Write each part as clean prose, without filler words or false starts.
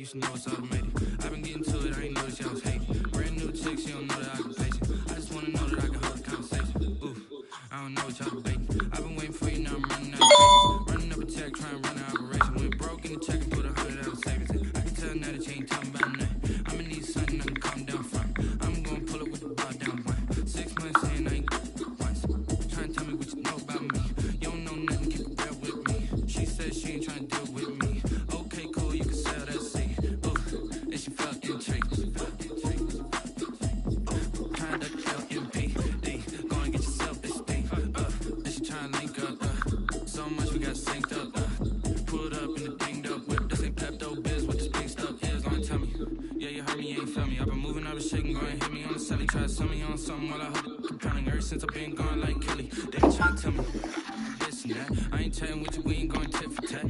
should know it's automated. I've been getting to it, I ain't noticed y'all was hating. Brand new chick, she don't know that I can face it. I just wanna know that I can hold a conversation. Oof, I don't know what y'all debating. I've been waiting for you, now I'm running out of patience. Running up a check, trying to run an operation. Went broke in the check and put 100 out of savings in. I can tell now that you ain't talking about nothing. I'ma need something I can calm down from. I'm gonna pull up with the bar down one. 6 months in, I ain't once. Trying to tell me what you know about me. You don't know nothing, keep it real with me. She said she ain't trying to deal with me. Okay, cool, you can sell that seed. Ooh, and she felt intrigued. Conduct LMPD. Go and get yourself this thing. And she trying to link up. So much we got synced up. Pulled up in the dinged up whip. This ain't Pepto Biz, what this pink stuff is. Go and tell me. Yeah, you heard me, you ain't feel me. I've been moving out of shaking, go and hit me on the celly. Try to sell me on something while I hold it compelling. Ever since I've been gone like Kelly. They been trying to tell me this and that. I ain't chatting with you, we ain't going tit for tat.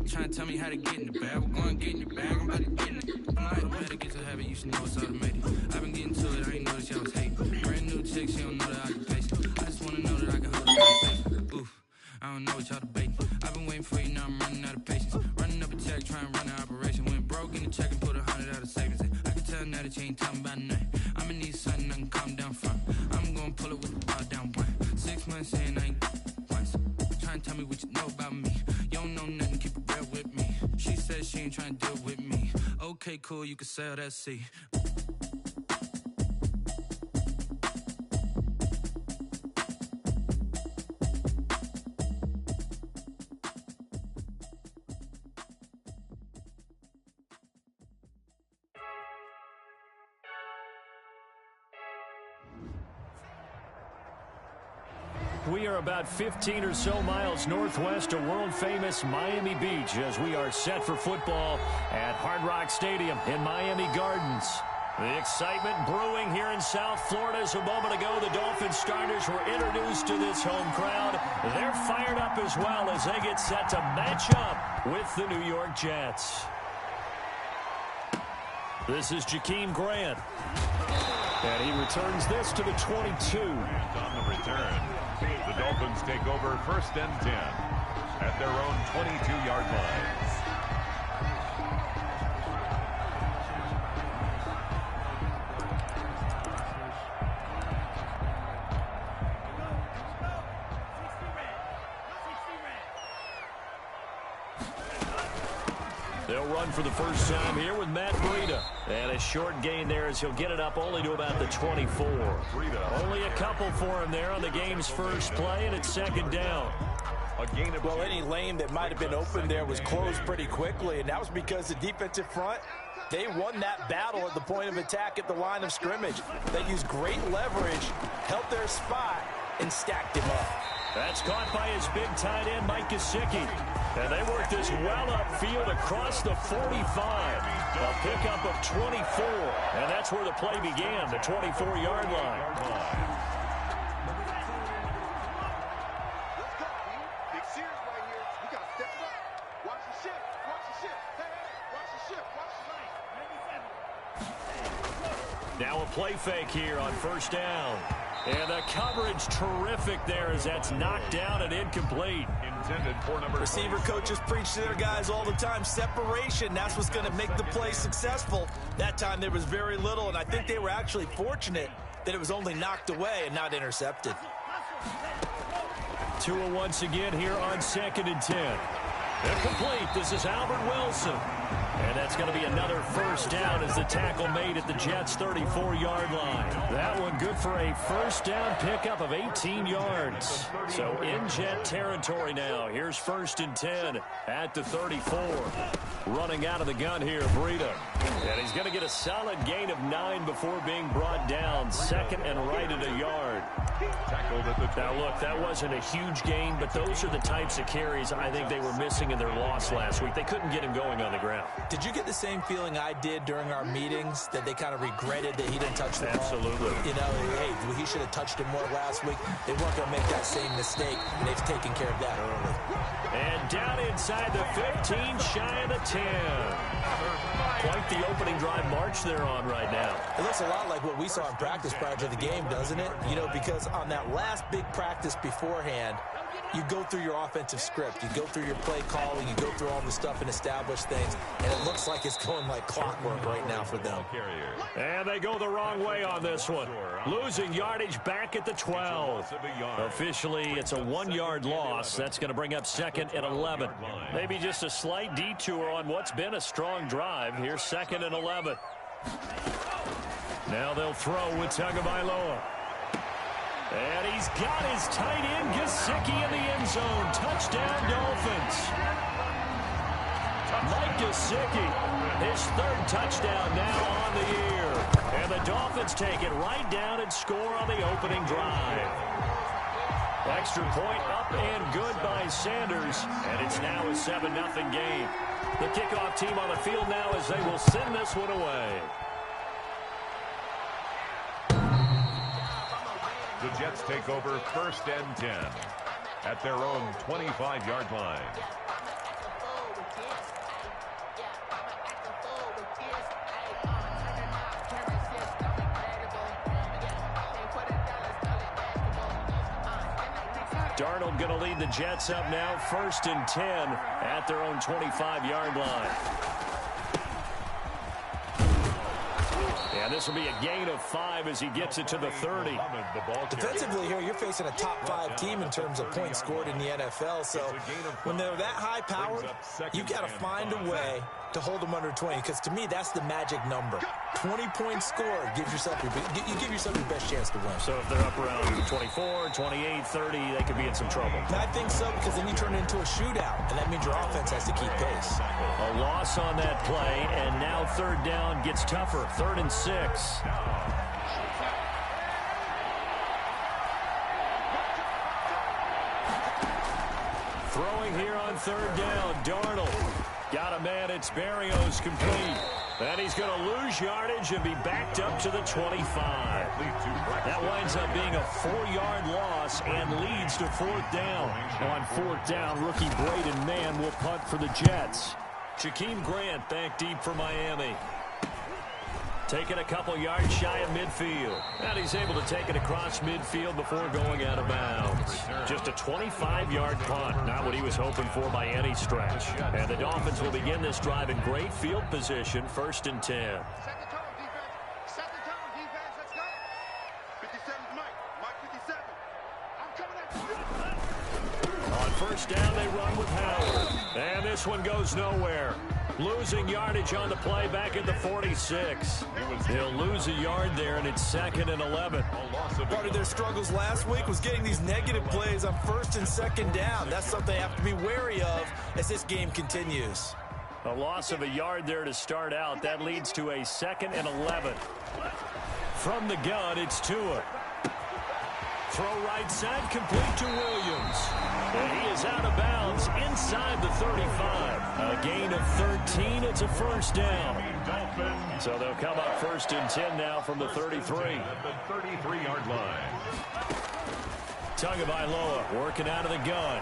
Trying to tell me how to get in the bag. We're going to get in your bag, I'm about to get in it. I'm like, better get to habit, you should know it's automated. I've been getting to it, I ain't noticed y'all was hating. Brand new chick, she don't know that I can face it. I just wanna know that I can hold a conversation. Oof, I don't know what y'all debating. I've been waiting for you, now I'm running out of patience. Running up a check, trying to run an operation. Went broke in the check and put 100 out of savings in. I can tell now that you ain't talking about nothing. I'ma need something I can calm down from. I'm gonna pull it with the bar down one. 6 months in, I ain't once. Trying to tell me what you know about me. You don't know nothing, keep it real with me. She said she ain't trying to deal with me. Okay, cool, you can sell that seed. We are about 15 or so miles northwest of world-famous Miami Beach as we are set for football at Hard Rock Stadium in Miami Gardens. The excitement brewing here in South Florida as a moment ago the Dolphins starters were introduced to this home crowd. They're fired up as well as they get set to match up with the New York Jets. This is Jakeem Grant. And he returns this to the 22. And on the return, the Dolphins take over 1st and 10 at their own 22-yard line. They'll run for the first time here with Matt Breida. And a short gain there as he'll get it up only to about the 24. Only a couple for him there on the game's first play, and it's 2nd down. Well, any lane that might have been open there was closed pretty quickly, and that was because the defensive front, they won that battle at the point of attack at the line of scrimmage. They used great leverage, held their spot, and stacked him up. That's caught by his big tight end, Mike Gesicki. And they work this well upfield across the 45. A pickup of 24. And that's where the play began, the 24-yard line. Big series right here. We got to step it up. Watch the ship. Watch the ship. Hey, watch the ship. Watch the lane. Now a play fake here on 1st down. And the coverage terrific there as that's knocked down and incomplete. Intended for number Receiver coaches preach to their guys all the time. Separation, that's what's going to make the play successful. That time there was very little, and I think they were actually fortunate that it was only knocked away and not intercepted. Tua once again here on 2nd and 10. They're complete. This is Albert Wilson. And that's going to be another first down as the tackle made at the Jets' 34-yard line. That one good for a first down pickup of 18 yards. So in Jet territory now. Here's 1st and 10 at the 34. Running out of the gun here, Breida. And he's going to get a solid gain of 9 before being brought down. 2nd and right at a yard. Now, look, that wasn't a huge gain, but those are the types of carries I think they were missing in their loss last week. They couldn't get him going on the ground. Did you get the same feeling I did during our meetings, that they kind of regretted that he didn't touch the ball? Absolutely. You know, hey, he should have touched him more last week. They weren't going to make that same mistake, and they've taken care of that early. And down inside the 15, shy of the 10. quite the opening drive march they're on right now. It looks a lot like what we saw in practice prior to the game, doesn't it? You know, because on that last big practice beforehand, you go through your offensive script. You go through your play calling. You go through all the stuff and establish things. And it looks like it's going like clockwork right now for them. And they go the wrong way on this one. Losing yardage back at the 12. Officially, it's a 1-yard loss. That's going to bring up 2nd and 11. Maybe just a slight detour on what's been a strong drive. Here's 2nd and 11. Now they'll throw with Tagovailoa. And he's got his tight end, Gesicki, in the end zone. Touchdown, Dolphins. Mike Gesicki, his 3rd touchdown now on the year. And the Dolphins take it right down and score on the opening drive. Extra point up and good by Sanders. And it's now a 7-0 game. The kickoff team on the field now as they will send this one away. The Jets take over 1st and 10 at their own 25-yard line. Darnold going to lead the Jets up now, 1st and 10 at their own 25-yard line. And this will be a gain of 5 as he gets it to the 30. Defensively here, you're facing a top 5 team in terms of points scored in the NFL. So when they're that high powered, you got to find a way to hold them under 20. Because to me, that's the magic number. 20 points scored gives yourself you give yourself your best chance to win. So if they're up around 24, 28, 30, they could be in some trouble. And I think so, because then you turn it into a shootout, and that means your offense has to keep pace. A loss on that play, and now 3rd down gets tougher. 3rd and 6. Throwing here on 3rd down, Darnold. Got a man, it's Berrios, complete. And he's going to lose yardage and be backed up to the 25. That winds up being a 4-yard loss and leads to 4th down. On 4th down, rookie Braden Mann will punt for the Jets. Jakeem Grant back deep for Miami. Taking a couple yards shy of midfield. And he's able to take it across midfield before going out of bounds. Just a 25-yard punt. Not what he was hoping for by any stretch. And the Dolphins will begin this drive in great field position. 1st and 10. Second down, defense. Second down, defense. Let's go. 57's Mike. Mike 57. I'm coming at you. On 1st down, they run with Howard. And this one goes nowhere. Losing yardage on the play back at the 46. He'll lose a yard there, and it's 2nd and 11. Part of their struggles last week was getting these negative plays on 1st and 2nd down. That's something they have to be wary of as this game continues. A loss of a yard there to start out. That leads to a 2nd and 11. From the gun, it's Tua. Throw right side, complete to Williams. And he is out of bounds inside the 35. A gain of 13. It's a 1st down. So they'll come up 1st and 10 now from the 33. At the 33-yard line. Tagovailoa working out of the gun.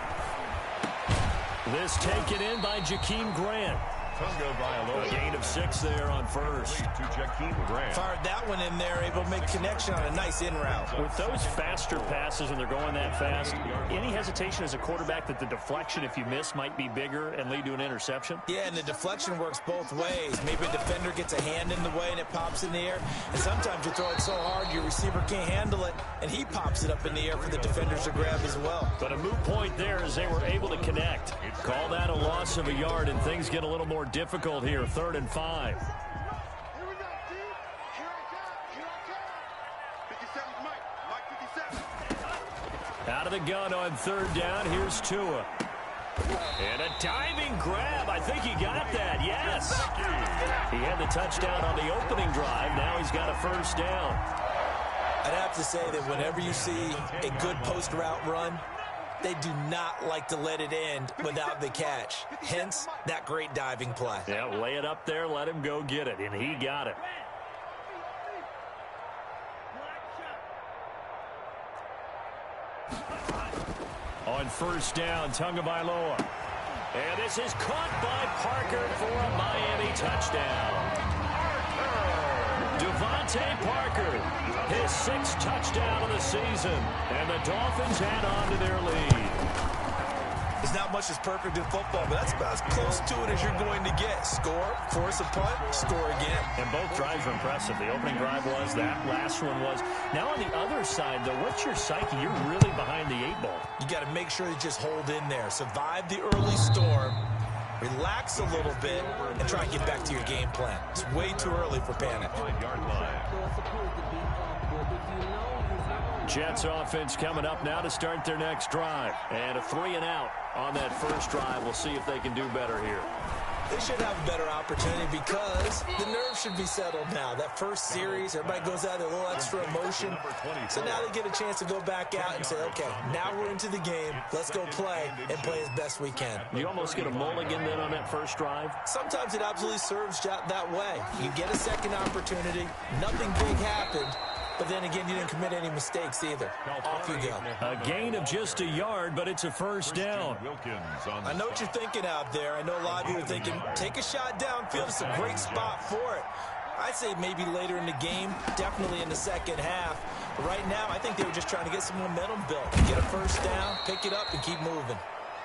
This taken in by Jakeem Grant. A gain of 6 there on 1st. To Jakeem Grant. Fired that one in there, able to make connection on a nice in route. With those faster passes and they're going that fast, any hesitation as a quarterback that the deflection, if you miss, might be bigger and lead to an interception? Yeah, and the deflection works both ways. Maybe a defender gets a hand in the way and it pops in the air. And sometimes you throw it so hard your receiver can't handle it, and he pops it up in the air for the defenders to grab as well. But a moot point there as they were able to connect. Call that a loss of a yard, and things get a little more difficult here. 3rd and 5. Here we go, dude. Here I come. 57's Mike. Mike 57. Out of the gun on 3rd down. Here's Tua. And a diving grab. I think he got that. Yes. He had the touchdown on the opening drive. Now he's got a 1st down. I'd have to say that whenever you see a good post route run, they do not like to let it end without the catch. Hence, that great diving play. Yeah, lay it up there, let him go get it, and he got it. On 1st down, Tagovailoa. And this is caught by Parker for a Miami touchdown. Devontae Parker, his 6th touchdown of the season. And the Dolphins add on to their lead. There's not much that's perfect in football, but that's about as close to it as you're going to get. Score, force a punt, score again. And both drives were impressive. The opening drive was, that last one was. Now on the other side, though, what's your psyche? You're really behind the 8 ball. You got to make sure you just hold in there. Survive the early storm, relax a little bit, and try and get back to your game plan. It's way too early for panic. Jets offense coming up now to start their next drive. And a 3-and-out on that first drive. We'll see if they can do better here. They should have a better opportunity because the nerves should be settled now. That first series, everybody goes out there, a little extra emotion. So now they get a chance to go back out and say, okay, now we're into the game. Let's go play and play as best we can. You almost get a mulligan then on that first drive? Sometimes it absolutely serves that way. You get a second opportunity. Nothing big happened. But then again, you didn't commit any mistakes either. Off you go. A gain of just a yard, but it's a first down. I know what you're thinking out there. I know a lot of you are thinking, take a shot downfield. It's a great spot for it. I'd say maybe later in the game, definitely in the second half. But right now, I think they were just trying to get some momentum built. Get a first down, pick it up, and keep moving.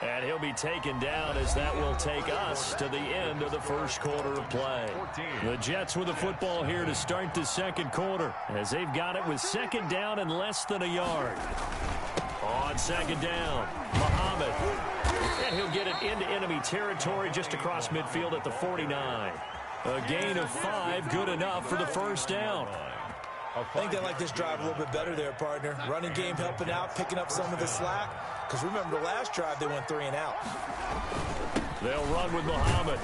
And he'll be taken down as that will take us to the end of the first quarter of play. The Jets with the football here to start the second quarter as they've got it with second down and less than a yard. On second down, Muhammad. And he'll get it into enemy territory just across midfield at the 49. A gain of 5, good enough for the first down. I think they like this drive a little bit better there, partner. Running game helping out, picking up some of the slack. Because remember, the last drive, they went 3-and-out. They'll run with Muhammad.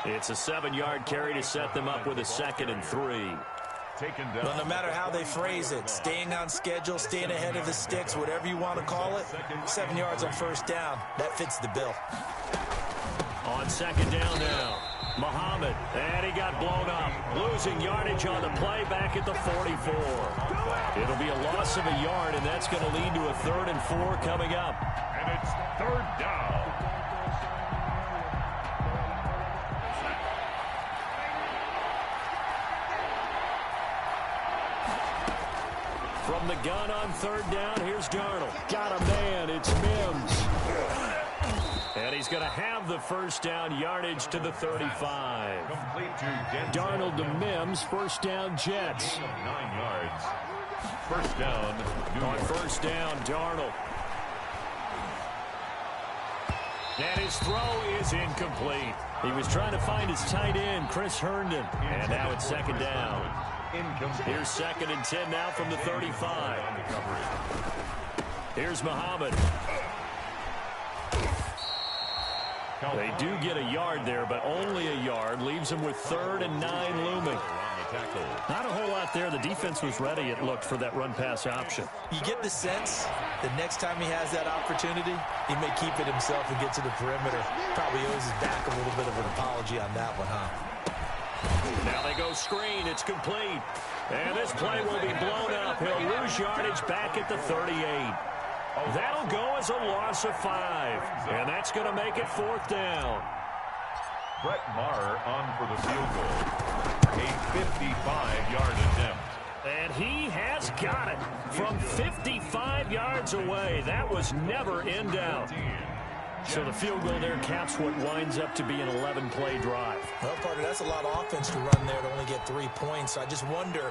It's a 7-yard carry to set them up with a 2nd and 3. Well, no matter how they phrase it, staying on schedule, staying ahead of the sticks, whatever you want to call it, 7 yards on first down, that fits the bill. On second down now, Muhammad, and he got blown up. Losing yardage on the play back at the 44. It'll be a loss of a yard, and that's going to lead to a 3rd and 4 coming up. And it's 3rd down. From the gun on 3rd down, here's Darnold. Got a man, it's Mims. And he's going to have the first down, yardage to the 35. Darnold to Mims, first down Jets. 9 yards. First down. On first down, Darnold. And his throw is incomplete. He was trying to find his tight end, Chris Herndon. And now it's second down. Here's 2nd and 10 now from the 35. Here's Muhammad. They do get a yard there, but only a yard. Leaves them with 3rd and 9 looming. Not a whole lot there. The defense was ready, it looked, for that run-pass option. You get the sense the next time he has that opportunity, he may keep it himself and get to the perimeter. Probably owes his back a little bit of an apology on that one, huh? Now they go screen. It's complete. And this play will be blown up. He'll lose yardage back at the 38. That'll go as a loss of 5. And that's going to make it 4th down. Brett Maher on for the field goal. A 55-yard attempt. And he has got it from 55 yards away. That was never in doubt. So the field goal there caps what winds up to be an 11-play drive. Well, partner, that's a lot of offense to run there to only get 3 points. So I just wonder,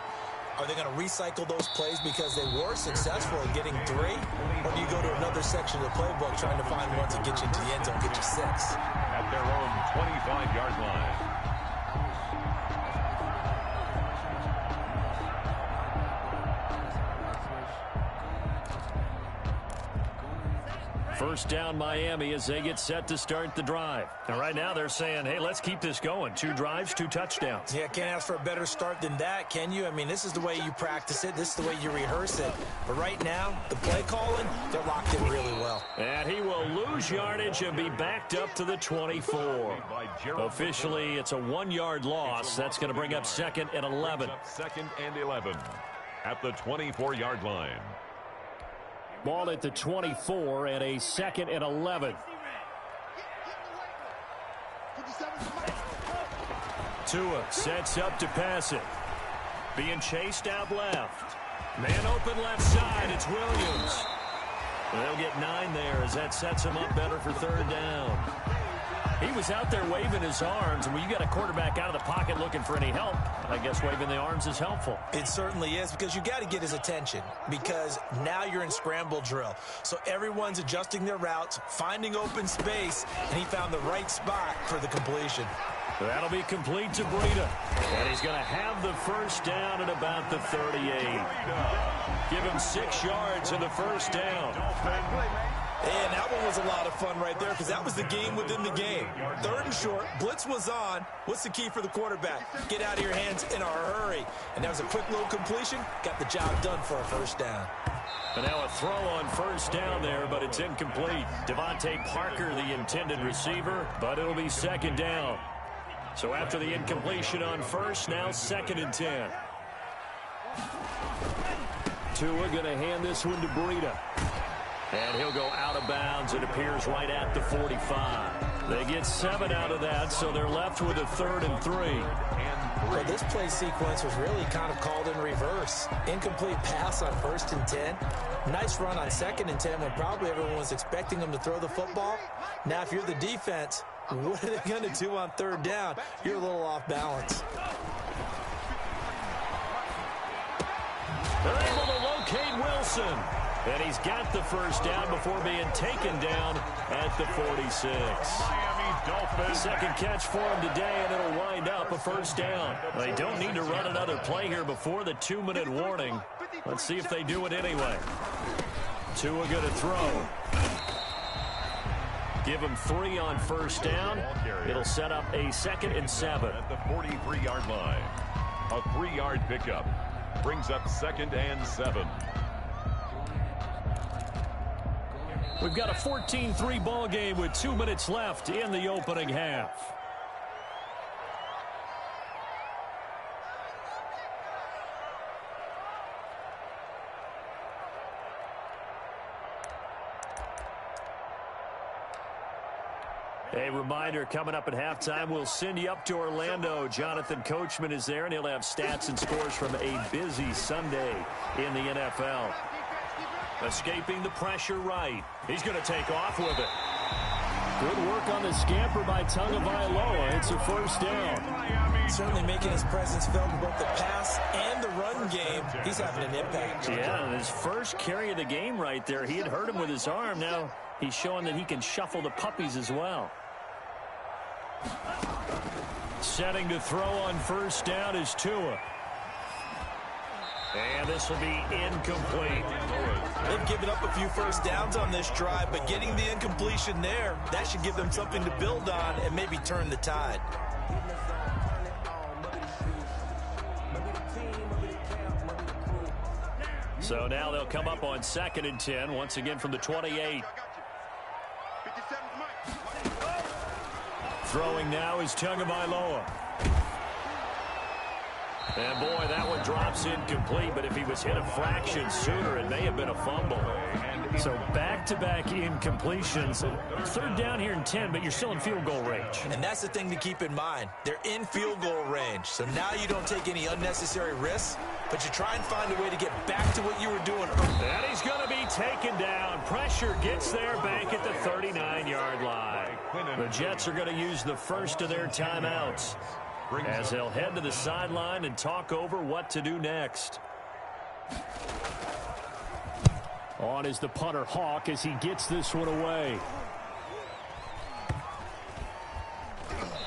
are they going to recycle those plays because they were successful in getting 3? Or do you go to another section of the playbook trying to find ones that get you into the end zone, get you 6? At their own 25-yard line. First down Miami as they get set to start the drive. And right now they're saying, hey, let's keep this going. 2 drives, 2 touchdowns. Yeah, can't ask for a better start than that, can you? I mean, this is the way you practice it. This is the way you rehearse it. But right now, the play calling, they're locked in really well. And he will lose yardage and be backed up to the 24. Officially, it's a 1-yard loss. That's going to bring up 2nd and 11. 2nd and 11 at the 24-yard line. Ball at the 24 and a 2nd and 11. 2 Tua sets up to pass it. Being chased out left. Man open left side. It's Williams. They'll get 9 there as that sets him up better for third down. He was out there waving his arms, and when you got a quarterback out of the pocket looking for any help, I guess waving the arms is helpful. It certainly is, because you got to get his attention, because now you're in scramble drill. So everyone's adjusting their routes, finding open space, and he found the right spot for the completion. That'll be complete to Breida. And he's going to have the first down at about the 38. Give him 6 yards in the first down. And that one was a lot of fun right there, because that was the game within the game. 3rd and short, blitz was on. What's the key for the quarterback? Get out of your hands in a hurry. And that was a quick little completion. Got the job done for a first down. And now a throw on first down there, but it's incomplete. Devontae Parker, the intended receiver, but it'll be 2nd down. So after the incompletion on first, now 2nd and 10. Tua going to hand this one to Breida. And he'll go out of bounds. It appears right at the 45. They get 7 out of that, so they're left with a 3rd and 3. Well, this play sequence was really kind of called in reverse. Incomplete pass on 1st and 10. Nice run on 2nd and 10 when probably everyone was expecting them to throw the football. Now, if you're the defense, what are they going to do on 3rd down? You're a little off balance. They're able to locate Wilson. And he's got the first down before being taken down at the 46. Miami Dolphins. 2nd catch for him today, and it'll wind up a first down. They don't need to run another play here before the 2-minute warning. Let's see if they do it anyway. Tua going to throw. Give him 3 on first down. It'll set up a 2nd and 7. At the 43-yard line. A 3-yard pickup. Brings up 2nd and 7. We've got a 14-3 ball game with 2 minutes left in the opening half. A reminder, coming up at halftime, we'll send you up to Orlando. Jonathan Coachman is there, and he'll have stats and scores from a busy Sunday in the NFL. Escaping the pressure right. He's going to take off with it. Good work on the scamper by Tagovailoa. It's a first down. Certainly making his presence felt in both the pass and the run game. He's having an impact. Yeah, his first carry of the game right there. He had hurt him with his arm. Now he's showing that he can shuffle the puppies as well. Setting to throw on first down is Tua. And this will be incomplete. They've given up a few first downs on this drive, but getting the incompletion there, that should give them something to build on and maybe turn the tide. So now they'll come up on 2nd and 10, once again from the 28. Throwing now is Tagovailoa. And boy, that one drops incomplete, but if he was hit a fraction sooner, it may have been a fumble. So back-to-back incompletions. 3rd down here in 10, but you're still in field goal range. And that's the thing to keep in mind. They're in field goal range. So now you don't take any unnecessary risks, but you try and find a way to get back to what you were doing earlier. And he's going to be taken down. Pressure gets there back at the 39-yard line. The Jets are going to use the first of their timeouts as they'll head to the sideline and talk over what to do next. On is the punter, Hawk, as he gets this one away.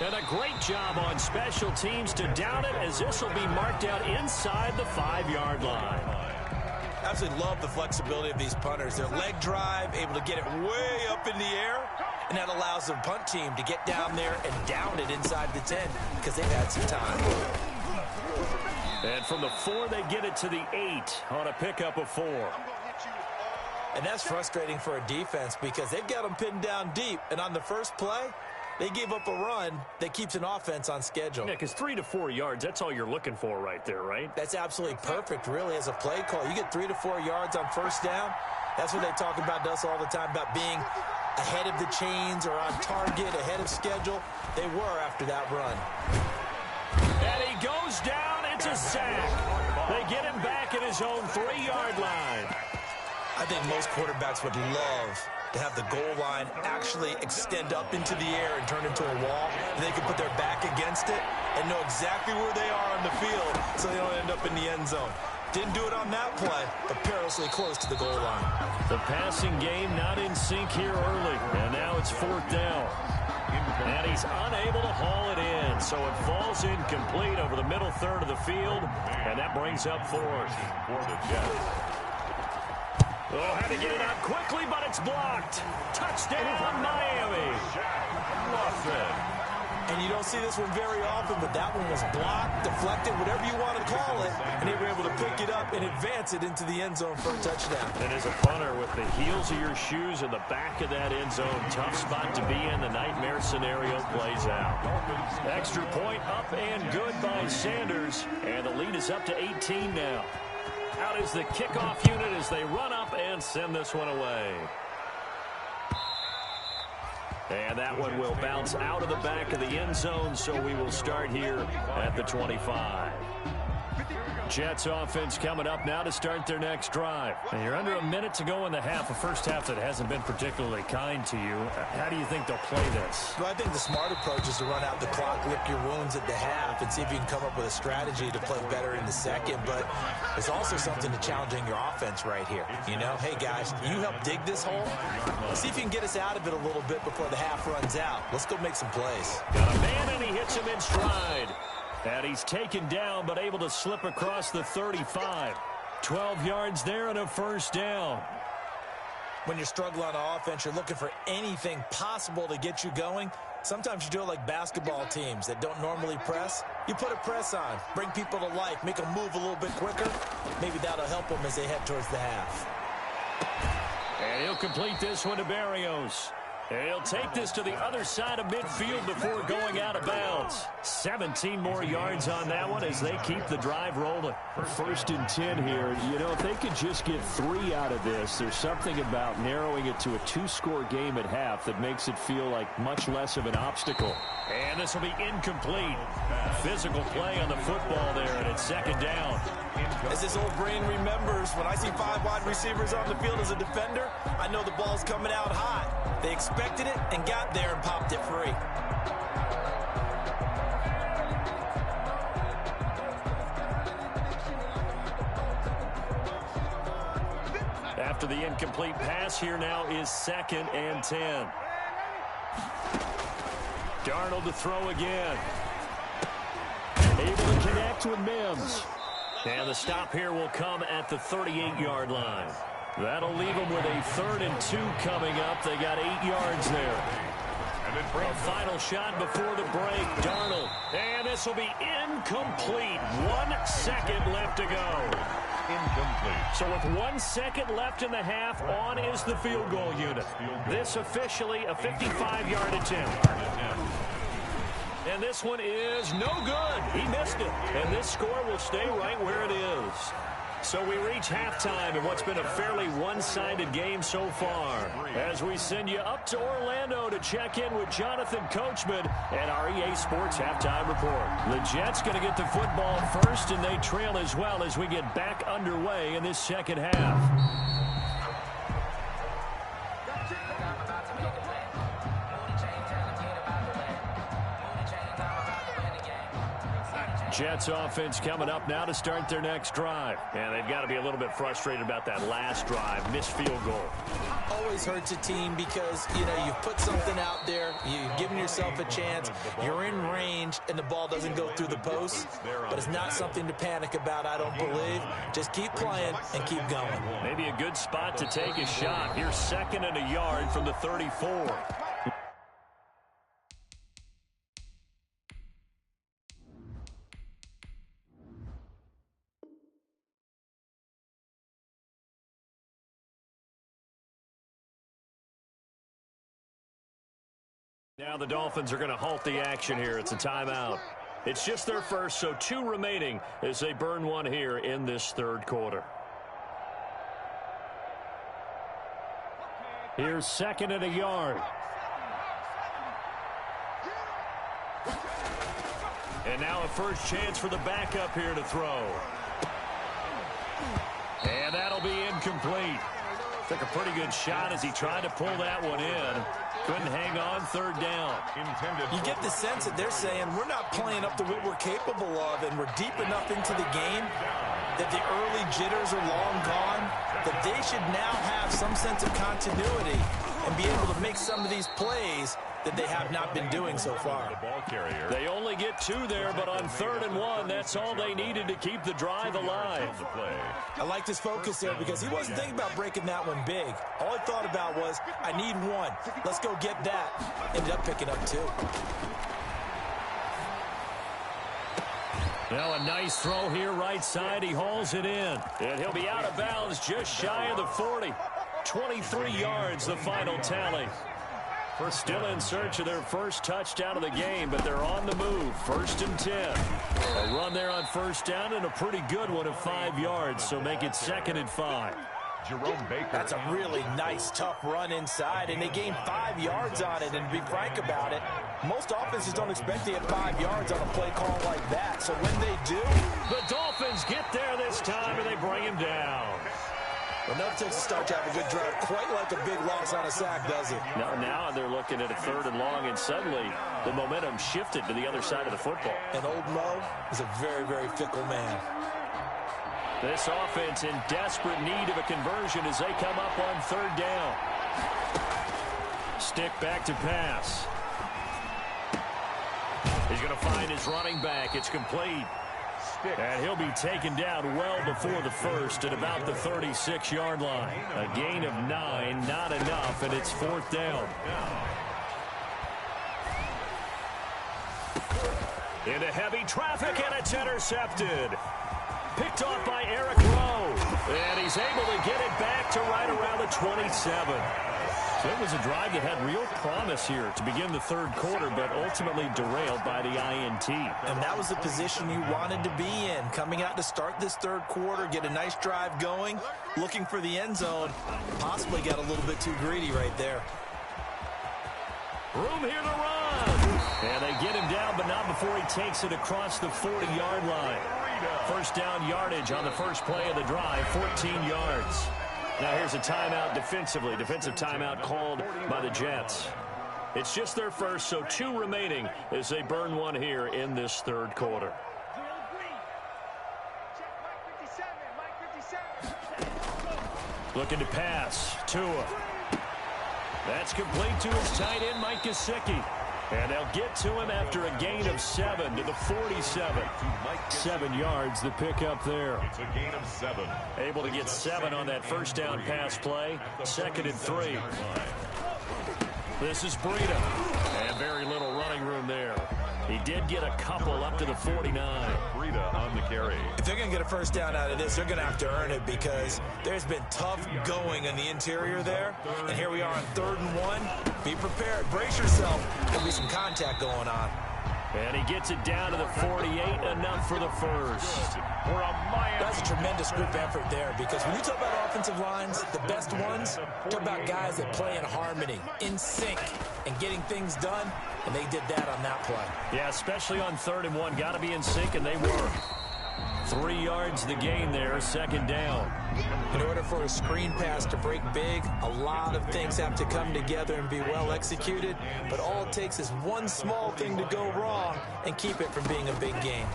And a great job on special teams to down it, as this will be marked out inside the 5-yard line. Absolutely love the flexibility of these punters. Their leg drive, able to get it way up in the air, and that allows the punt team to get down there and down it inside the 10 because they've had some time. And from the 4, they get it to the 8 on a pickup of 4. And that's frustrating for a defense because they've got them pinned down deep, and on the first play, they gave up a run that keeps an offense on schedule. Yeah, because 3 to 4 yards, that's all you're looking for right there, right? That's absolutely perfect, really, as a play call. You get 3 to 4 yards on first down. That's what they talk about to us all the time, about being ahead of the chains or on target, ahead of schedule. They were after that run. his own 3-yard line. I think most quarterbacks would love to have the goal line actually extend up into the air and turn into a wall, and they can put their back against it and know exactly where they are on the field so they don't end up in the end zone. Didn't do it on that play, but perilously close to the goal line. The passing game not in sync here early, and now it's 4th down. And he's unable to haul it in, so it falls incomplete over the middle third of the field, and that brings up 4th. For the Jets. Oh, had to get it out quickly, but it's blocked. Touchdown, Miami. Lawson. And you don't see this one very often, but that one was blocked, deflected, whatever you want to call it, and they were able to pick it up and advance it into the end zone for a touchdown. And as a punter, with the heels of your shoes in the back of that end zone, tough spot to be in. The nightmare scenario plays out. Extra point up and good by Sanders, and the lead is up to 18 now. Out is the kickoff unit as they run up and send this one away. And that one will bounce out of the back of the end zone, so we will start here at the 25. Jets offense coming up now to start their next drive. And you're under a minute to go in the half, a first half that hasn't been particularly kind to you. How do you think they'll play this? Well, I think the smart approach is to run out the clock, lick your wounds at the half, and see if you can come up with a strategy to play better in the second. But there's also something to challenging your offense right here. You know, hey, guys, you help dig this hole. Let's see if you can get us out of it a little bit before the half runs out. Let's go make some plays. Got a man, and he hits him in stride. And he's taken down, but able to slip across the 35. 12 yards there and a first down. When you're struggling on offense, you're looking for anything possible to get you going. Sometimes you do it like basketball teams that don't normally press. You put a press on, bring people to life, make them move a little bit quicker. Maybe that'll help them as they head towards the half. And he'll complete this one to Berrios. And he'll take this to the other side of midfield before going out of bounds. 17 more yards on that one as they keep the drive rolling. 1st and 10 here. You know, if they could just get 3 out of this, there's something about narrowing it to a 2-score game at half that makes it feel like much less of an obstacle. And this will be incomplete. Physical play on the football there, and it's 2nd down. As this old brain remembers, when I see 5 wide receivers on the field as a defender, I know the ball's coming out hot. They expected it and got there and popped it free. After the incomplete pass, here now is 2nd and 10. Darnold to throw again. Able to connect with Mims. And the stop here will come at the 38-yard line. That'll leave them with a 3rd and 2 coming up. They got 8 yards there. And a final shot before the break. Darnold. And this will be incomplete. 1 second left to go. Incomplete. So with 1 second left in the half, on is the field goal unit. This officially a 55-yard attempt. And this one is no good. He missed it. And this score will stay right where it is. So we reach halftime in what's been a fairly one-sided game so far. As we send you up to Orlando to check in with Jonathan Coachman and our EA Sports Halftime Report. The Jets going to get the football first, and they trail as well as we get back underway in this second half. Jets offense coming up now to start their next drive. And they've got to be a little bit frustrated about that last drive, missed field goal. Always hurts a team because, you know, you've put something out there, you've given yourself a chance, you're in range, and the ball doesn't go through the post. But it's not something to panic about, I don't believe. Just keep playing and keep going. Maybe a good spot to take a shot. Here's 2nd and a yard from the 34. Now the Dolphins are going to halt the action here. It's a timeout. It's just their first, so 2 remaining as they burn one here in this 3rd quarter. Here's 2nd and a yard. And now a first chance for the backup here to throw. And that'll be incomplete. Took a pretty good shot as he tried to pull that one in. Couldn't hang on, third down. You get the sense that they're saying we're not playing up to what we're capable of, and we're deep enough into the game that the early jitters are long gone, that they should now have some sense of continuity and be able to make some of these plays that they have not been doing so far. They only get 2 there, but on 3rd and 1, that's all they needed to keep the drive alive. I liked his focus there because he wasn't thinking about breaking that one big. All he thought about was, I need 1. Let's go get that. Ended up picking up 2. Now a nice throw here right side. He hauls it in. And he'll be out of bounds just shy of the 40. 23 yards, the final tally. We're still in search of their first touchdown of the game, but they're on the move. 1st and 10. A run there on 1st down and a pretty good one of 5 yards, so make it 2nd and 5. Jerome Baker. That's a really nice, tough run inside, and they gained 5 yards on it. And to be frank about it, most offenses don't expect to get 5 yards on a play call like that. So when they do, the Dolphins get there this time, and they bring him down. enough takes to start to have a good drive. Quite like a big loss on a sack, does it? Now they're looking at a 3rd and long, and suddenly the momentum shifted to the other side of the football. And old Mo is a very, very fickle man. This offense in desperate need of a conversion as they come up on 3rd down. Stick back to pass. He's going to find his running back. It's complete. And he'll be taken down well before the 1st at about the 36-yard line. A gain of 9, not enough, and it's 4th down. Into heavy traffic, and it's intercepted. Picked off by Eric Rowe. And he's able to get it back to right around the 27. So it was a drive that had real promise here to begin the 3rd quarter, but ultimately derailed by the INT. And that was the position you wanted to be in. Coming out to start this 3rd quarter, get a nice drive going, looking for the end zone. Possibly got a little bit too greedy right there. Room here to run. And they get him down, but not before he takes it across the 40-yard line. 1st down yardage on the first play of the drive, 14 yards. Now here's a timeout defensively. Defensive timeout called by the Jets. It's just their first, so 2 remaining as they burn one here in this 3rd quarter. Looking to pass. Tua. That's complete to his tight end, Mike Gesicki. And they'll get to him after a gain of 7 to the 47. 7 yards, the pickup there. It's a gain of 7. Able to get 7 on that 1st down pass play. 2nd and 3. This is Breida. And very little running room there. He did get a couple up to the 49. Breida on the carry. If they're going to get a 1st down out of this, they're going to have to earn it because there's been tough going in the interior there. And here we are on 3rd and 1. Be prepared. Brace yourself. There'll be some contact going on. And he gets it down to the 48, enough for the 1st. That's a tremendous group effort there because when you talk about offensive lines, the best ones, talk about guys that play in harmony, in sync, and getting things done, and they did that on that play. Yeah, especially on 3rd and 1. Got to be in sync, and they were. 3 yards the gain there, 2nd down. In order for a screen pass to break big, a lot of things have to come together and be well executed, but all it takes is one small thing to go wrong and keep it from being a big game.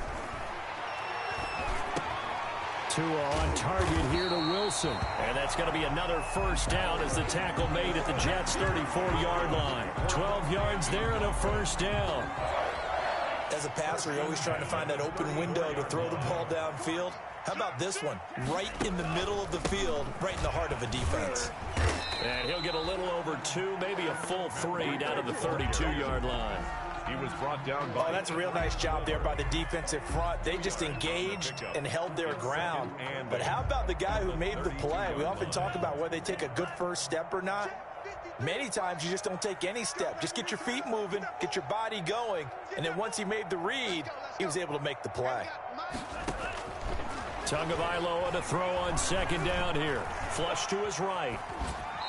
Tua on target here to Wilson. And that's going to be another 1st down as the tackle made at the Jets' 34-yard line. 12 yards there and a 1st down. As a passer, you're always trying to find that open window to throw the ball downfield. How about this one? Right in the middle of the field, right in the heart of a defense. And he'll get a little over 2, maybe a full 3 down to the 32-yard line. He was brought down by... Oh, that's a real nice job there by the defensive front. They just engaged and held their ground. But how about the guy who made the play? We often talk about whether they take a good 1st step or not. Many times you just don't take any step. Just get your feet moving, get your body going, and then once he made the read, he was able to make the play. Tagovailoa to throw on 2nd down here. Flush to his right.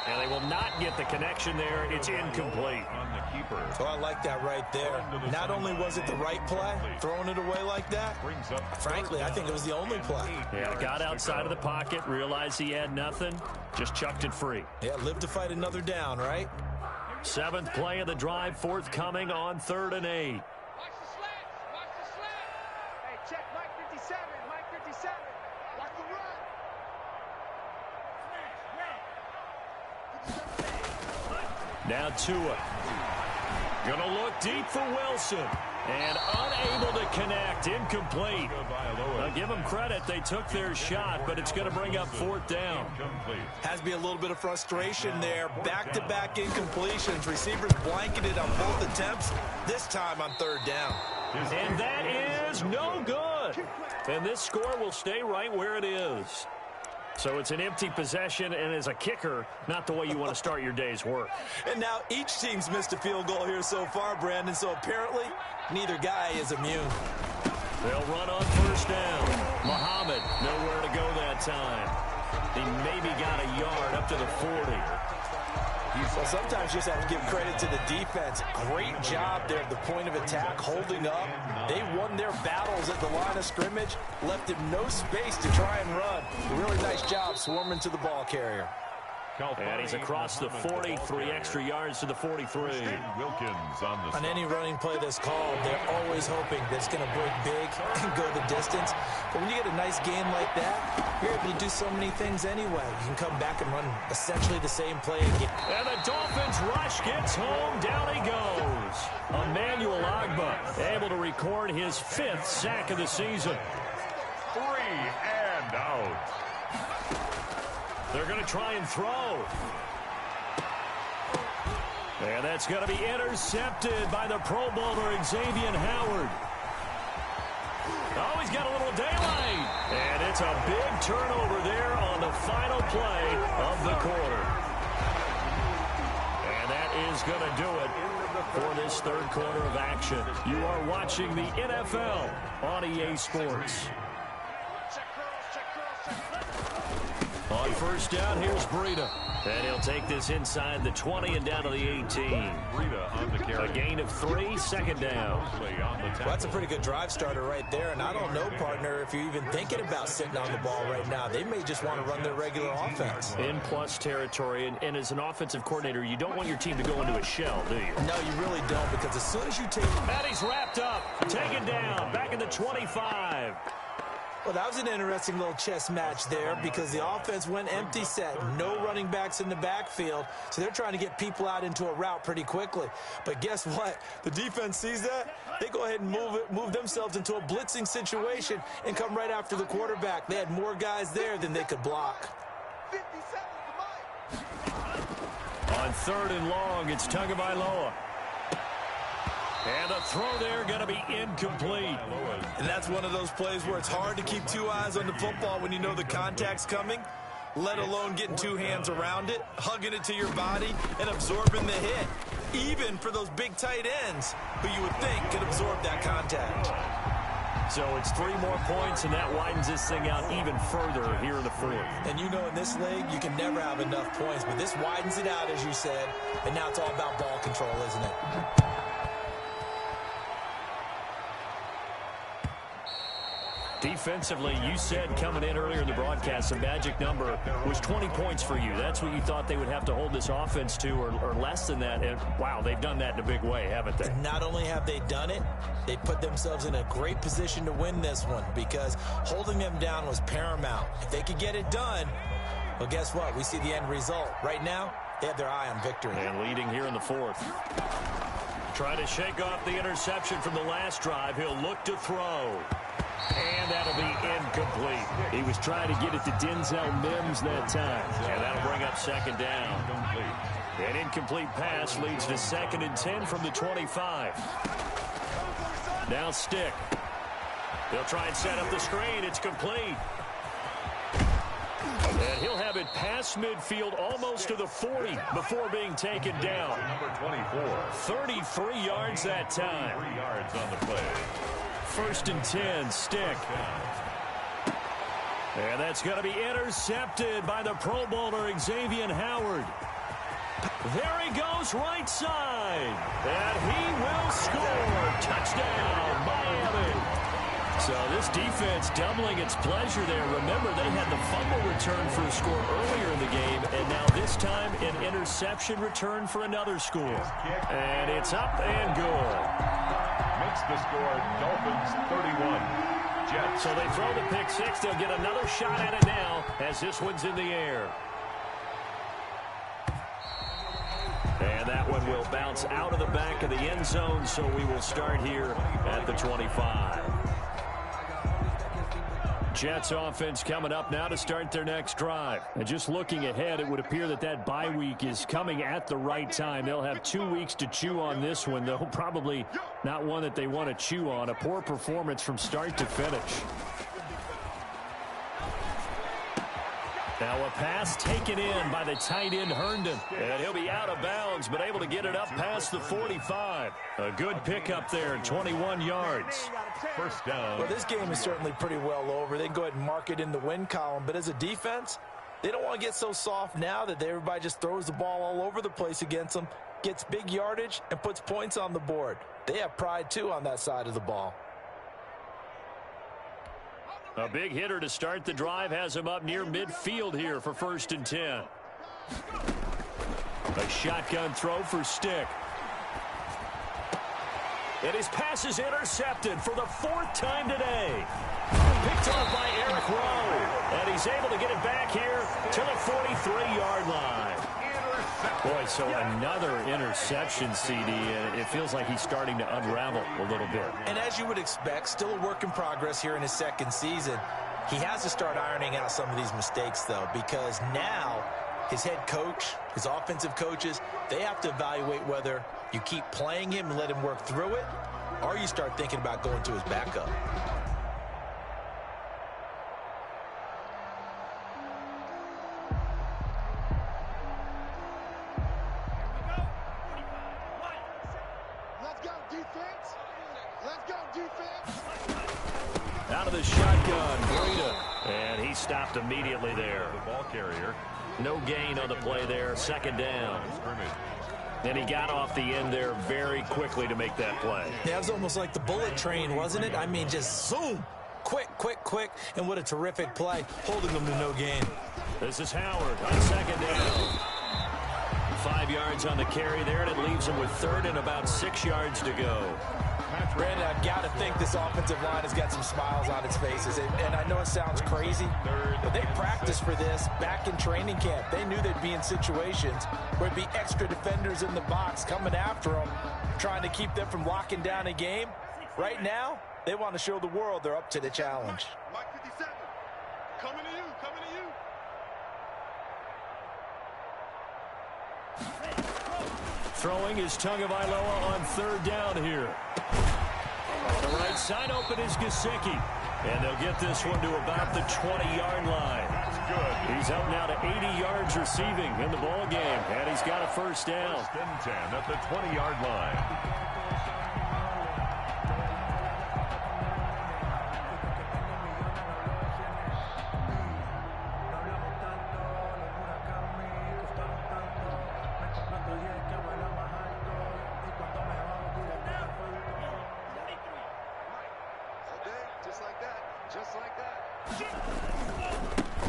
And they will not get the connection there. It's incomplete. On the keeper. So I like that right there. Not only was it the right play, throwing it away like that, Brings up frankly, I think it was the only play. Yeah, got outside of the pocket, realized he had nothing, just chucked it free. Yeah, live to fight another down, right? 7th play of the drive, forthcoming on 3rd and 8. Watch the slants. Watch the slants. Hey, check Mike 57. Mike 57. Watch the run. Now Tua. Gonna look deep for Wilson. And unable to connect. Incomplete. Now give them credit. They took their shot, but it's going to bring up 4th down. Has to be a little bit of frustration there. Back-to-back incompletions. Receivers blanketed on both attempts, this time on 3rd down. And that is no good. And this score will stay right where it is. So it's an empty possession, and as a kicker, not the way you want to start your day's work. And now each team's missed a field goal here so far, Brandon, so apparently neither guy is immune. They'll run on 1st down. Muhammad, nowhere to go that time. He maybe got a yard up to the 40. Well, sometimes you just have to give credit to the defense. Great job there at the point of attack, holding up. They won their battles at the line of scrimmage, left him no space to try and run. A really nice job swarming to the ball carrier. And he's across the 40, 3 extra yards to the 43. Wilkins on the On any running play that's called, they're always hoping that it's going to break big and go the distance. But when you get a nice game like that, you're able to do so many things anyway. You can come back and run essentially the same play again. And the Dolphins rush gets home. Down he goes. Emmanuel Ogbah able to record his 5th sack of the season. 3 and out. They're going to try and throw. And that's going to be intercepted by the Pro Bowler Xavier Howard. Oh, he's got a little daylight. And it's a big turnover there on the final play of the quarter. And that is going to do it for this 3rd quarter of action. You are watching the NFL on EA Sports. On 1st down, here's Breida. And he'll take this inside the 20 and down to the 18. Breida on the carry. A gain of 3, 2nd down. Well, that's a pretty good drive starter right there. And I don't know, partner, if you're even thinking about sitting on the ball right now. They may just want to run their regular offense. In plus territory. And as an offensive coordinator, you don't want your team to go into a shell, do you? No, you really don't, because as soon as you take... And he's wrapped up. Taken down. Back in the 25. Well, that was an interesting little chess match there because the offense went empty set. No running backs in the backfield, so they're trying to get people out into a route pretty quickly. But guess what? The defense sees that. They go ahead and move themselves into a blitzing situation and come right after the quarterback. They had more guys there than they could block. 57 to Mike. On 3rd and long, it's Tagovailoa. And the throw there going to be incomplete. And that's one of those plays where it's hard to keep 2 eyes on the football when you know the contact's coming, let alone getting 2 hands around it, hugging it to your body, and absorbing the hit, even for those big tight ends who you would think could absorb that contact. So it's 3 more points, and that widens this thing out even further here in the 4th. And you know in this league, you can never have enough points, but this widens it out, as you said, and now it's all about ball control, isn't it? Defensively, you said coming in earlier in the broadcast, the magic number was 20 points for you. That's what you thought they would have to hold this offense to, or less than that. And, wow, they've done that in a big way, haven't they? Not only have they done it, they put themselves in a great position to win this one because holding them down was paramount. If they could get it done, well, guess what? We see the end result. Right now, they have their eye on victory. And leading here in the 4th. Trying to shake off the interception from the last drive. He'll look to throw. And that'll be incomplete. He was trying to get it to Denzel Mims that time. And that'll bring up 2nd down. An incomplete pass leads to 2nd and 10 from the 25. Now Stick. They'll try and set up the screen. It's complete. And he'll have it past midfield almost to the 40 before being taken down. Number 24. 33 yards that time. 3 yards on the play. 1st and 10, Stick. And that's going to be intercepted by the Pro Bowler Xavier Howard. There he goes right side. And he will score. Touchdown, Miami. So this defense doubling its pleasure there. Remember, they had the fumble return for a score earlier in the game, and now this time an interception return for another score. And it's up and good. Makes the score Dolphins 31. Jets. So they throw the pick six. They'll get another shot at it now as this one's in the air. And that one will bounce out of the back of the end zone, so we will start here at the 25. Jets offense coming up now to start their next drive. And just looking ahead, it would appear that that bye week is coming at the right time. They'll have 2 weeks to chew on this one, though probably not one that they want to chew on. A poor performance from start to finish. Now a pass taken in by the tight end Herndon. And he'll be out of bounds, but able to get it up past the 45. A good pickup there, 21 yards. First down. Well, this game is certainly pretty well over. They can go ahead and mark it in the win column. But as a defense, they don't want to get so soft now that everybody just throws the ball all over the place against them, gets big yardage, and puts points on the board. They have pride, too, on that side of the ball. A big hitter to start the drive has him up near midfield here for 1st and 10. A shotgun throw for Stick. And his pass is intercepted for the 4th time today. Picked off by Eric Rowe. And he's able to get it back here to the 43-yard line. Boy, so another interception, CD, and it feels like he's starting to unravel a little bit. And as you would expect, still a work in progress here in his 2nd season. He has to start ironing out some of these mistakes, though, because now his head coach, his offensive coaches, they have to evaluate whether you keep playing him and let him work through it, or you start thinking about going to his backup. Out of the shotgun, Breida. And he stopped immediately there. The ball carrier. No gain on the play there. 2nd down. And he got off the end there very quickly to make that play. Yeah, it was almost like the bullet train, wasn't it? I mean, just zoom. Quick, quick, quick. And what a terrific play, holding them to no gain. This is Howard on 2nd down. 5 yards on the carry there, and it leaves him with 3rd and about 6 yards to go. Brandon, I've got to think this offensive line has got some smiles on its faces. And I know it sounds crazy, but they practiced for this back in training camp. They knew they'd be in situations where it'd be extra defenders in the box coming after them, trying to keep them from locking down a game. Right now, they want to show the world they're up to the challenge. Mike 57, coming to you, coming to you. Throwing is Tagovailoa on 3rd down here. On the right side open is Gesicki. And they'll get this one to about the 20-yard line. That's good. He's up now to 80 yards receiving in the ball game. And he's got a 1st down. 1st and 10 at the 20-yard line.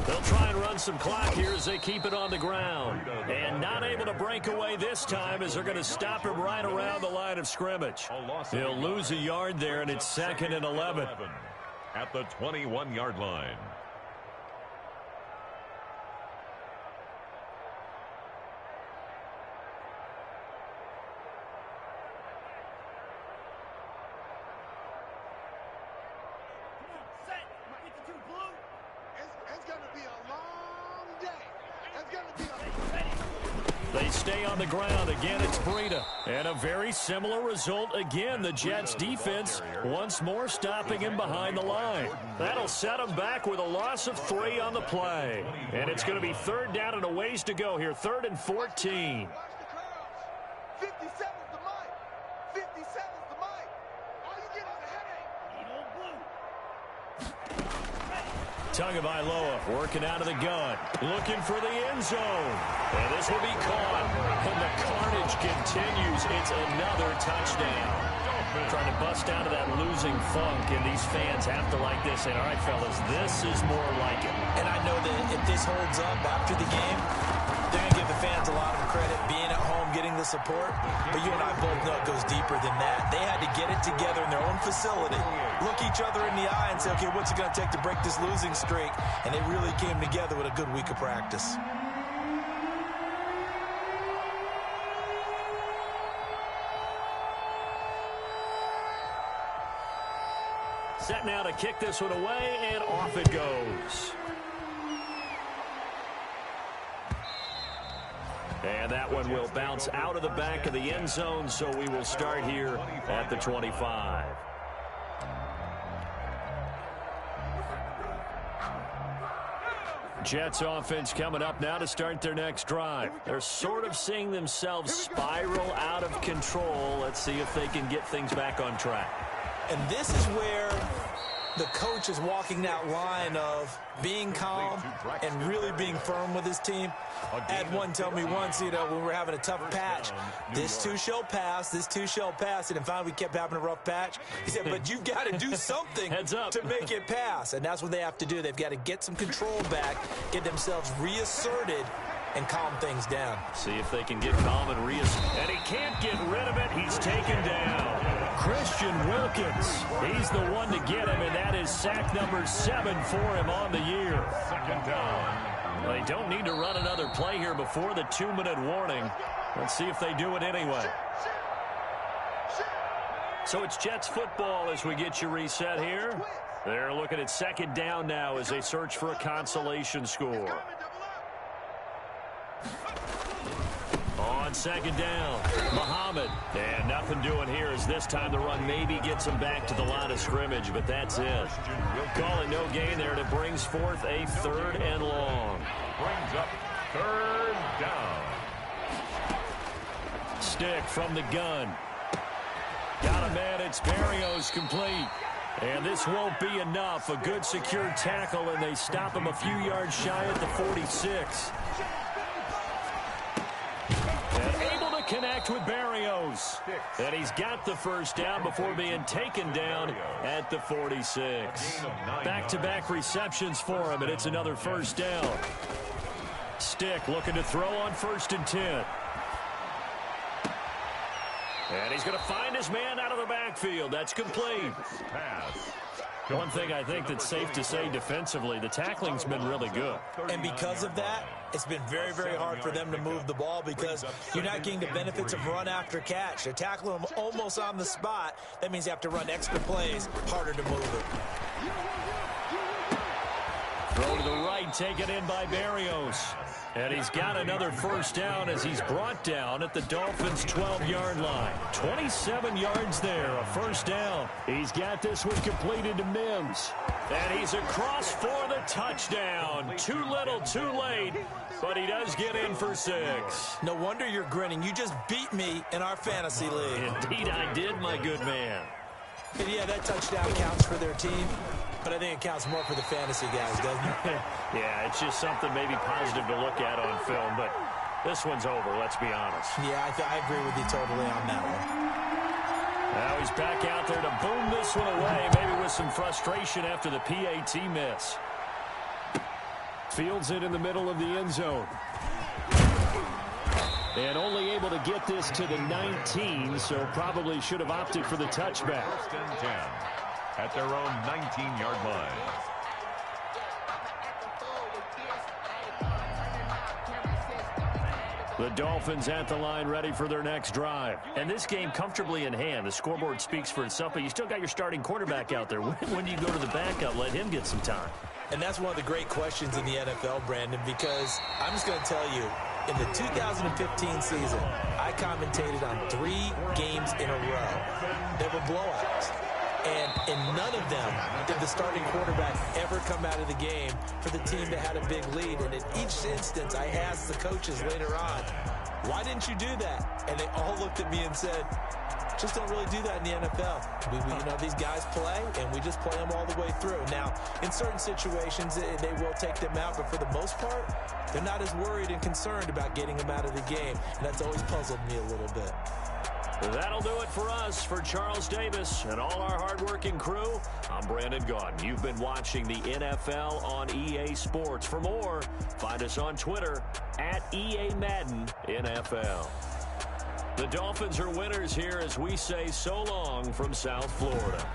They'll try and run some clock here as they keep it on the ground. And not able to break away this time as they're going to stop him right around the line of scrimmage. He'll lose a yard there, and it's 2nd and 11. At the 21-yard line. They stay on the ground. Again, it's Breida. And a very similar result again. The Jets defense once more stopping him behind the line. That'll set him back with a loss of 3 on the play. And it's going to be 3rd down and a ways to go here. 3rd and 14. 57's the mic. 57's the mic. All you get is a headache. Tagovailoa working out of the gun. Looking for the end zone. And this will be caught. And the carnage continues. It's another touchdown. Trying to bust out of that losing funk, and these fans have to like this. And, all right, fellas, this is more like it. And I know that if this holds up after the game, they're going to give the fans a lot of credit being at home, getting the support. But you and I both know it goes deeper than that. They had to get it together in their own facility, look each other in the eye and say, okay, what's it going to take to break this losing streak? And they really came together with a good week of practice. Set now to kick this one away, and off it goes. And that one will bounce out of the back of the end zone, so we will start here at the 25. Jets offense coming up now to start their next drive. They're sort of seeing themselves spiral out of control. Let's see if they can get things back on track. And this is where the coach is walking that line of being calm and really being firm with his team. I had one tell me once, when we were having a tough patch, this too shall pass, this too shall pass. And finally we kept having a rough patch. He said, but you've got to do something to make it pass. And that's what they have to do. They've got to get some control back, get themselves reasserted, and calm things down. See if they can get calm and reassert. And he can't get rid of it. He's taken down. Christian Wilkins, he's the one to get him, and that is sack number 7 for him on the year. Second down. They don't need to run another play here before the 2-minute warning. Let's see if they do it anyway. So it's Jets football as we get you reset here. They're looking at second down now as they search for a consolation score. On second down, Muhammad. And nothing doing here as this time the run maybe gets him back to the line of scrimmage, but that's it. Calling no gain there, and it brings forth a 3rd and long. Brings up 3rd down. Stick from the gun. Got a man, it's Berrios complete. And this won't be enough. A good secure tackle, and they stop him a few yards shy at the 46. Connect with Berrios. And he's got the first down before being taken down at the 46. Back-to-back receptions for him, and it's another first down. Stick looking to throw on 1st and 10. And he's going to find his man out of the backfield. That's complete. Pass. One thing I think that's safe to say defensively, the tackling's been really good. And because of that, it's been very, very hard for them to move the ball because you're not getting the benefits of run after catch. They're tackling them almost on the spot. That means you have to run extra plays, harder to move it. Throw to the right, taken in by Berrios. And he's got another first down as he's brought down at the Dolphins' 12-yard line. 27 yards there, a first down. He's got this one completed to Mims. And he's across for the touchdown. Too little, too late, but he does get in for 6. No wonder you're grinning. You just beat me in our fantasy league. Indeed I did, my good man. And yeah, that touchdown counts for their team, but I think it counts more for the fantasy guys, doesn't it? Yeah, it's just something maybe positive to look at on film, but this one's over, let's be honest. Yeah, I agree with you totally on that one. Now he's back out there to boom this one away, maybe with some frustration after the PAT miss. Fields it in the middle of the end zone. And only able to get this to the 19, so probably should have opted for the touchback. 1st and 10 at their own 19-yard line. The Dolphins at the line ready for their next drive. And this game comfortably in hand. The scoreboard speaks for itself, but you still got your starting quarterback out there. When do you go to the backup? Let him get some time. And that's one of the great questions in the NFL, Brandon, because I'm just going to tell you, in the 2015 season, I commentated on 3 games in a row. They were blowouts. And in none of them did the starting quarterback ever come out of the game for the team that had a big lead. And in each instance, I asked the coaches later on, why didn't you do that? And they all looked at me and said, Just don't really do that in the NFL. You know, these guys play, and we just play them all the way through. Now, in certain situations, they will take them out, but for the most part, they're not as worried and concerned about getting them out of the game, and that's always puzzled me a little bit. That'll do it for us. For Charles Davis and all our hardworking crew, I'm Brandon Gaudin. You've been watching the NFL on EA Sports. For more, find us on Twitter at EA Madden NFL. The Dolphins are winners here as we say so long from South Florida.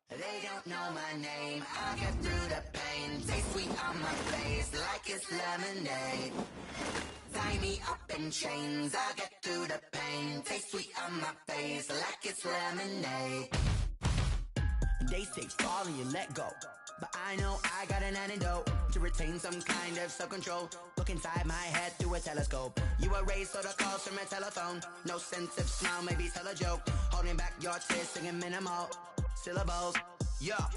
They don't know my name, I'll get through the pain. Taste sweet on my face like it's lemonade. Tie me up in chains, I'll get through the pain. Taste sweet on my face like it's lemonade. They say fall and you let go, but I know I got an antidote to retain some kind of self-control. Look inside my head through a telescope. You erase all the calls from a telephone. No sense of smile, maybe tell a joke. Holding back your tears, singing minimal syllables. Yeah,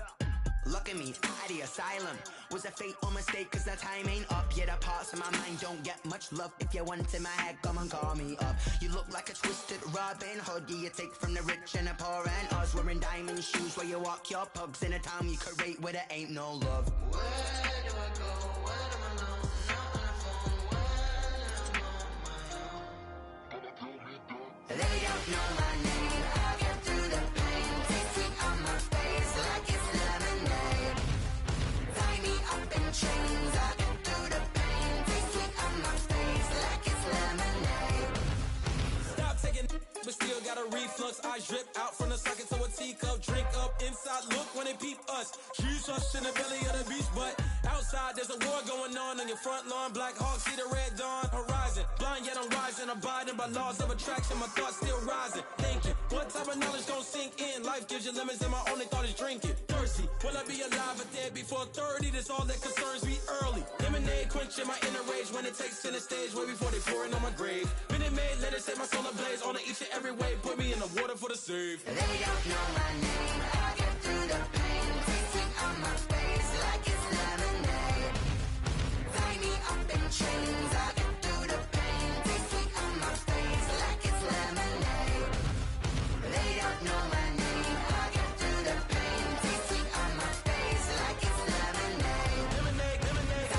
look at me, out the asylum. Was a fate or mistake, cause the time ain't up. Yet the parts of my mind don't get much love. If you want in my head, come and call me up. You look like a twisted Robin Hood. Yeah, you take from the rich and the poor and us. Wearing diamond shoes where you walk your pugs. In a town you create where there ain't no love. Where do I go? When I'm alone? Not on the phone. When I'm on my own. They don't know my name. I'll get through the pain. Taste sweet on my face like it's lemonade. Tie me up in chains. I'll get through the pain. Taste sweet on my face like it's lemonade. Stop taking, but still got a reflux. Eyes drip out from the socket to a teacup. Drink up inside, look when they peep us. Huge us in the belly of the beast, but outside there's a war going on your front lawn. Black Hawk, see the red dawn horizon. Blind yet I'm rising, abiding by laws of attraction. My thoughts still rising, thinking what type of knowledge gon' sink in? Life gives you limits and my only thought is drinking. Thirsty, will I be alive or dead before 30? That's all that concerns me early. Lemonade quenching my inner rage when it takes center stage way before they pour it on my grave. Minute Maid, let it set my soul ablaze on each and every way. Put me in the water for the save. They don't know my name.